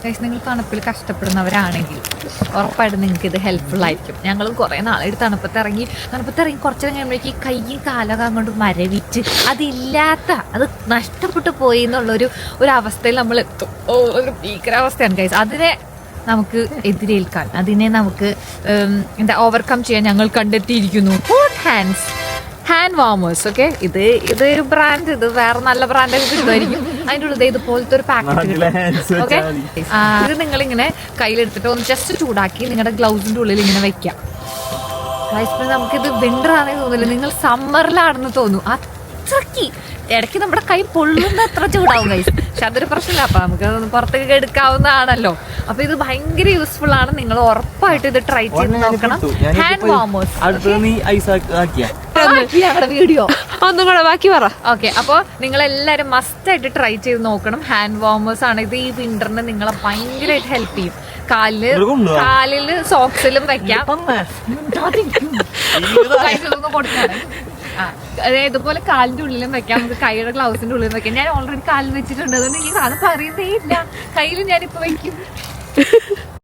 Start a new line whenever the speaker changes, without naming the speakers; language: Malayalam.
നിങ്ങൾ തണുപ്പിൽ കഷ്ടപ്പെടുന്നവരാണെങ്കിൽ ഉറപ്പായിട്ടും നിങ്ങൾക്ക് ഇത് ഹെൽപ്ഫുൾ ആയിരിക്കും. ഞങ്ങൾ കുറേ നാളായിട്ട് തണുപ്പത്തിറങ്ങി കുറച്ച് കഴിയുമ്പോഴേക്ക് ഈ കൈയും കാലൊക്കെ അങ്ങോട്ട് മരവിച്ച് അത് നഷ്ടപ്പെട്ടു പോയി എന്നുള്ളൊരു അവസ്ഥയിൽ നമ്മൾ എത്തും. ഒരു ഭീകരാവസ്ഥയാണ് ഗൈസ്. അതിനെ നമുക്ക് എതിരേൽക്കാൻ, അതിനെ നമുക്ക് ഓവർകം ചെയ്യാൻ ഞങ്ങൾ കണ്ടെത്തിയിരിക്കുന്നു ഹാൻഡ് വാർമേഴ്സ്. ഓക്കെ, ഇതൊരു ബ്രാൻഡ്, ഇത് വേറെ നല്ല ബ്രാൻഡൊക്കെ കിട്ടുമായിരിക്കും. അതിൻ്റെ ഉള്ളത് ഇതുപോലത്തെ ഒരു പാക്കറ്റ്. ഓക്കെ, ഇത് നിങ്ങളിങ്ങനെ കയ്യിലെടുത്തിട്ട് ഒന്ന് ജസ്റ്റ് ചൂടാക്കി നിങ്ങളുടെ ഗ്ലൗസിൻ്റെ ഉള്ളിൽ ഇങ്ങനെ വെക്കാം. നമുക്കിത് വിന്റർ ആണെന്ന് തോന്നില്ല, നിങ്ങൾ സമ്മറിലാണെന്ന് തോന്നും. അത്രയ്ക്ക് ഇടയ്ക്ക് നമ്മുടെ കൈ പൊള്ളുന്ന അത്ര ചൂടാവും ഗൈസ്. പക്ഷെ അതൊരു പ്രശ്നമില്ല, അപ്പൊ നമുക്ക് പുറത്തേക്ക് എടുക്കാവുന്നതാണല്ലോ. അപ്പൊ ഇത് ഭയങ്കര യൂസ്ഫുൾ ആണ്. നിങ്ങൾ ഉറപ്പായിട്ട് ഇത് ട്രൈ ചെയ്ത് നോക്കണം. ഹാൻഡ് വാർമേഴ്സ് വീഡിയോ ഒന്നും കൂടെ ബാക്കി പറ. ഓക്കെ, അപ്പോൾ നിങ്ങളെല്ലാവരും മസ്റ്റായിട്ട് ട്രൈ ചെയ്ത് നോക്കണം. ഹാൻഡ് വാർമേഴ്സ് ആണ് ഇത്. ഈ വിന്ററിന് നിങ്ങളെ ഭയങ്കരമായിട്ട് ഹെൽപ്പ് ചെയ്യും. കാലില് സോക്സിലും വെക്കാം. കൊടുക്കാണ് ഇതുപോലെ കാലിന്റെ ഉള്ളിലും വെക്കാം, നമുക്ക് കൈയുടെ ഗ്ലൗസിന്റെ ഉള്ളിലും വെക്കാം. ഞാൻ ഓൾറെഡി കാലിൽ വെച്ചിട്ടുണ്ട്, അതുകൊണ്ട് എനിക്ക് സാധനം അറിയുന്നേ ഇല്ല. കയ്യിൽ ഞാനിപ്പോ വെക്കും.